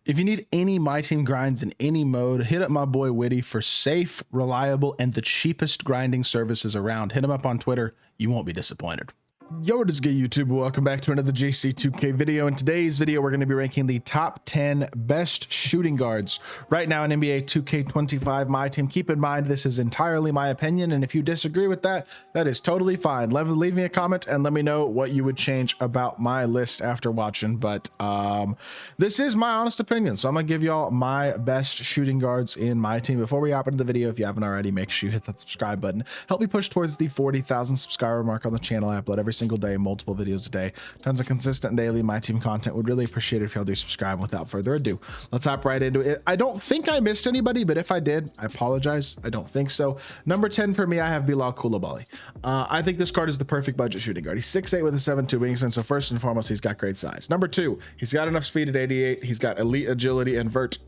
If you need any My Team grinds in any mode, hit up my boy Witty for safe, reliable, and the cheapest grinding services around. Hit him up on Twitter. You won't be disappointed. Yo, what is good, YouTube? Welcome back to another JC2K video. In today's video, we're going to be ranking the top 10 best shooting guards right now in NBA 2K25 MyTEAM. Keep in mind, this is entirely my opinion, and if you disagree with that, that is totally fine. Leave me a comment and let me know what you would change about my list after watching. But this is my honest opinion, so I'm going to give y'all my best shooting guards in my team. Before we hop into the video, if you haven't already, make sure you hit that subscribe button. Help me push towards the 40,000 subscriber mark on the channel. I upload every single day, multiple videos a day, tons of consistent daily My Team content. Would really appreciate it if y'all do subscribe. Without further ado, let's hop right into it. I don't think I missed anybody, but if I did, I apologize. I don't think so. Number 10 for me, I have Bilal Coulibaly. I think this card is the perfect budget shooting guard. He's 6'8" with a 7'2" wingspan, so first and foremost, he's got great size. Number 2, he's got enough speed at 88. He's got elite agility and vert.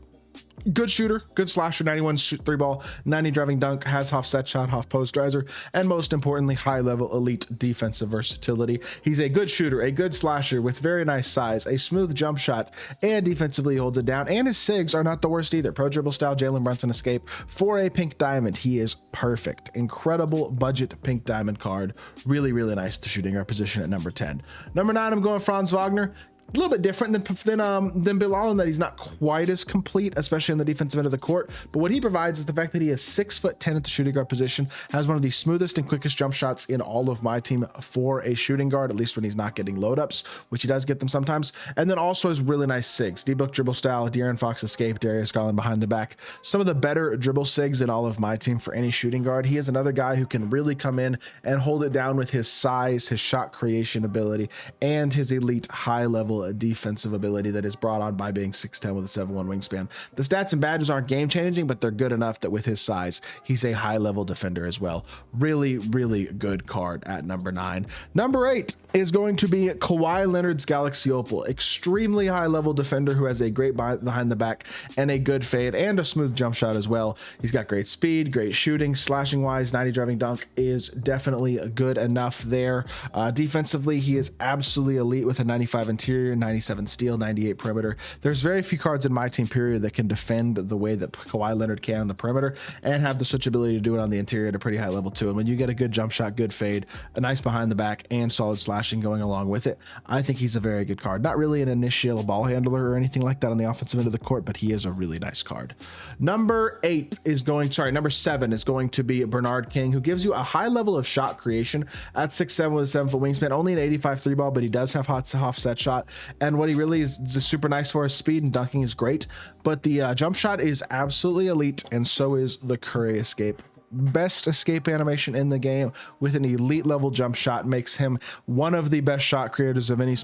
Good shooter, good slasher, 91 three ball, 90 driving dunk, has half set shot, half post riser, and most importantly, high level elite defensive versatility. He's a good shooter, a good slasher with very nice size, a smooth jump shot, and defensively holds it down. And his SIGs are not the worst either. Pro dribble style, Jalen Brunson escape for a pink diamond. He is perfect. Incredible budget pink diamond card. Really, really nice to shooting guard position at number 10. Number 9, I'm going Franz Wagner. A little bit different than Bilal in that he's not quite as complete, especially in the defensive end of the court. But what he provides is the fact that he is 6'10" at the shooting guard position, has one of the smoothest and quickest jump shots in all of my team for a shooting guard, at least when he's not getting load ups, which he does get them sometimes. And then also has really nice SIGs, D-Book dribble style, De'Aaron Fox escape, Darius Garland behind the back. Some of the better dribble SIGs in all of my team for any shooting guard. He is another guy who can really come in and hold it down with his size, his shot creation ability, and his elite high level defensive ability that is brought on by being 6'10" with a 7'1" wingspan. The stats and badges aren't game changing, but they're good enough that with his size, he's a high level defender as well. Really, really good card at number 9. Number 8 is going to be Kawhi Leonard's Galaxy Opal. Extremely high level defender who has a great behind the back and a good fade and a smooth jump shot as well. He's got great speed, great shooting, slashing wise, 90 driving dunk is definitely good enough there. Defensively, he is absolutely elite with a 95 interior, 97 steal, 98 perimeter. There's very few cards in my team period that can defend the way that Kawhi Leonard can on the perimeter and have the switchability to do it on the interior at a pretty high level too. And when you get a good jump shot, good fade, a nice behind the back, and solid slashing going along with it, I think he's a very good card. Not really an initial ball handler or anything like that on the offensive end of the court, but he is a really nice card. Number 7 is going to be Bernard King, who gives you a high level of shot creation at 6'7" with a 7-foot wingspan, only an 85 three ball, but he does have hot offset shot. And what he really is super nice for is speed, and dunking is great, but the jump shot is absolutely elite, and so is the Curry escape. Best escape animation in the game with an elite level jump shot makes him one of the best shot creators of any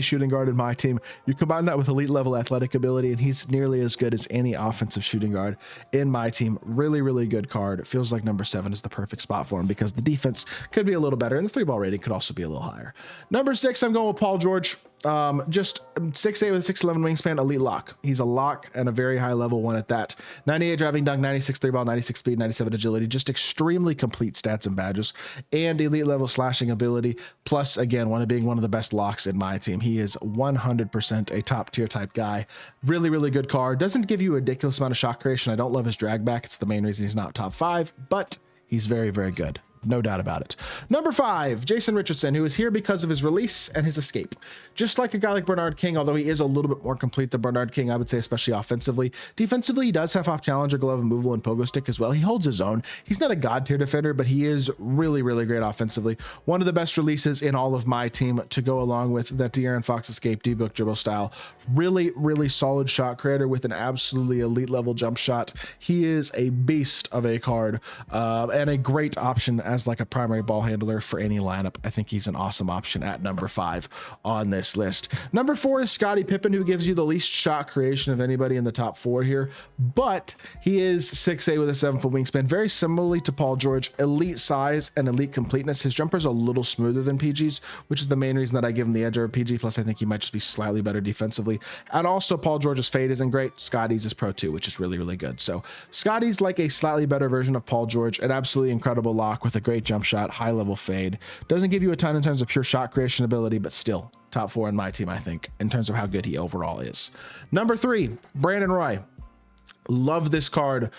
shooting guard in my team. You combine that with elite level athletic ability, and he's nearly as good as any offensive shooting guard in my team. Really, really good card. It feels like number 7 is the perfect spot for him because the defense could be a little better and the 3-ball rating could also be a little higher. Number 6, I'm going with Paul George. Just 6'8" with 6'11" wingspan, elite lock. He's a lock and a very high level one at that. 98 driving dunk, 96 three ball, 96 speed, 97 agility, just extremely complete stats and badges, and elite level slashing ability. Plus, again, being one of the best locks in my team. He is 100% a top tier type guy. Really, really good card. Doesn't give you a ridiculous amount of shot creation. I don't love his drag back. It's the main reason he's not top 5, but he's very, very good. No doubt about it. Number 5, Jason Richardson, who is here because of his release and his escape. Just like a guy like Bernard King, although he is a little bit more complete than Bernard King, I would say, especially offensively. Defensively, he does have off challenger glove and movable and pogo stick as well. He holds his own. He's not a god tier defender, but he is really, really great offensively. One of the best releases in all of my team to go along with that De'Aaron Fox escape, D-Book dribble style. Really, really solid shot creator with an absolutely elite level jump shot. He is a beast of a card and a great option as like a primary ball handler for any lineup. I think he's an awesome option at number 5 on this list. Number 4 is Scottie Pippen, who gives you the least shot creation of anybody in the top 4 here, but he is 6'8" with a 7-foot wingspan, very similarly to Paul George, elite size and elite completeness. His jumper's a little smoother than PG's, which is the main reason that I give him the edge over PG. Plus, I think he might just be slightly better defensively. And also, Paul George's fade isn't great. Scottie's is Pro 2, which is really, really good. So Scottie's like a slightly better version of Paul George, an absolutely incredible lock with a great jump shot, high level fade. Doesn't give you a ton in terms of pure shot creation ability, but still top 4 in my team, I think, in terms of how good he overall is. Number 3, Brandon Roy. Love this card.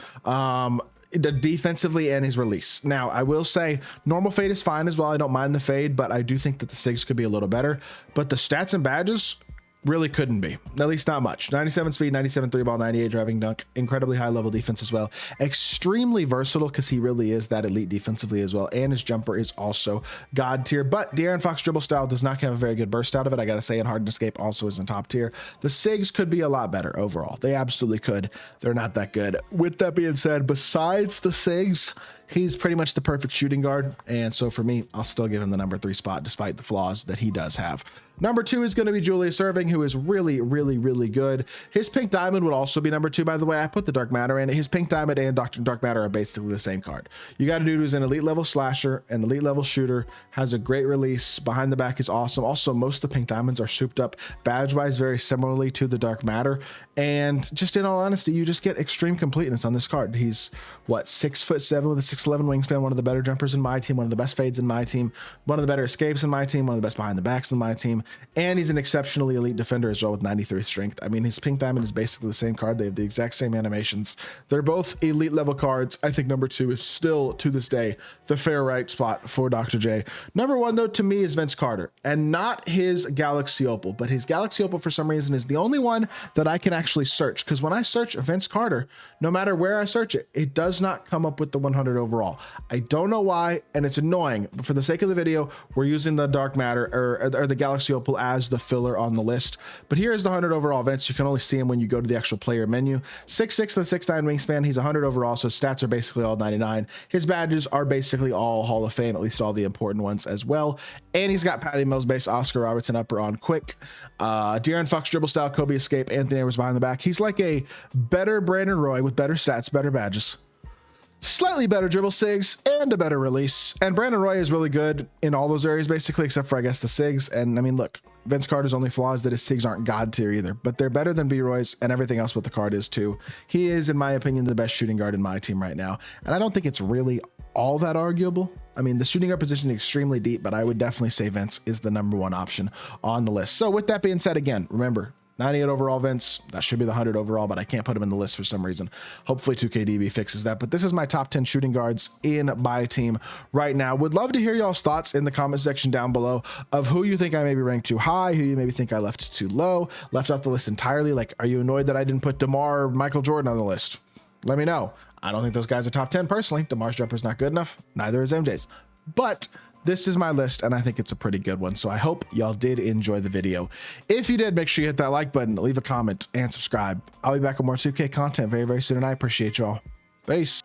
Defensively and his release. Now, I will say normal fade is fine as well. I don't mind the fade, but I do think that the SIGs could be a little better. But the stats and badges really couldn't be, at least not much. 97 speed, 97 3 ball, 98 driving dunk, incredibly high level defense as well. Extremely versatile because he really is that elite defensively as well. And his jumper is also god tier, but De'Aaron Fox dribble style does not have a very good burst out of it. I got to say, and Hardened Escape also isn't top tier. The SIGs could be a lot better overall. They absolutely could. They're not that good. With that being said, besides the SIGs, he's pretty much the perfect shooting guard. And so for me, I'll still give him the number 3 spot despite the flaws that he does have. Number 2 is going to be Julius Erving, who is really, really, really good. His Pink Diamond would also be number 2, by the way. I put the Dark Matter in it. His Pink Diamond and Dark Matter are basically the same card. You got a dude who's an elite level slasher, an elite level shooter, has a great release. Behind the back is awesome. Also, most of the Pink Diamonds are souped up badge-wise very similarly to the Dark Matter. And just in all honesty, you just get extreme completeness on this card. He's, what, 6'7" with a 6'11" wingspan, one of the better jumpers in my team, one of the best fades in my team, one of the better escapes in my team, one of the best behind the backs in my team. And he's an exceptionally elite defender as well with 93 strength. I mean, his Pink Diamond is basically the same card. They have the exact same animations. They're both elite level cards. I think number 2 is still, to this day, the fair right spot for Dr. J. Number 1, though, to me is Vince Carter, and not his Galaxy Opal, but his Galaxy Opal for some reason is the only one that I can actually search, because when I search Vince Carter, no matter where I search it, it does not come up with the 100 overall. I don't know why, and it's annoying, but for the sake of the video, we're using the Dark Matter or the Galaxy Opal as the filler on the list. But here is the 100 overall events. You can only see him when you go to the actual player menu. 6'6" with a 6'9" wingspan. He's 100 overall, so stats are basically all 99. His badges are basically all Hall of Fame, at least all the important ones as well. And he's got Patty Mills base, Oscar Robertson upper on quick, De'Aaron Fox dribble style, Kobe escape, Anthony Edwards behind the back. He's like a better Brandon Roy with better stats, better badges, slightly better dribble SIGs, and a better release. And Brandon Roy is really good in all those areas, basically, except for, I guess, the SIGs. And I mean, look, Vince Carter's only flaw is that his SIGs aren't god tier either, but they're better than B-Roy's, and everything else with the card is too. He is, in my opinion, the best shooting guard in my team right now. And I don't think it's really all that arguable. I mean, the shooting guard position is extremely deep, but I would definitely say Vince is the number 1 option on the list. So with that being said, again, remember, 98 overall Vince, that should be the 100 overall, but I can't put him in the list for some reason. Hopefully 2KDB fixes that. But this is my top 10 shooting guards in my team right now. Would love to hear y'all's thoughts in the comment section down below of who you think I maybe ranked too high, who you maybe think I left too low, left off the list entirely. Like, are you annoyed that I didn't put DeMar or Michael Jordan on the list? Let me know. I don't think those guys are top 10 personally. DeMar's jumper's not good enough. Neither is MJ's. But this is my list, and I think it's a pretty good one. So I hope y'all did enjoy the video. If you did, make sure you hit that like button, leave a comment, and subscribe. I'll be back with more 2K content very, very soon, and I appreciate y'all. Peace.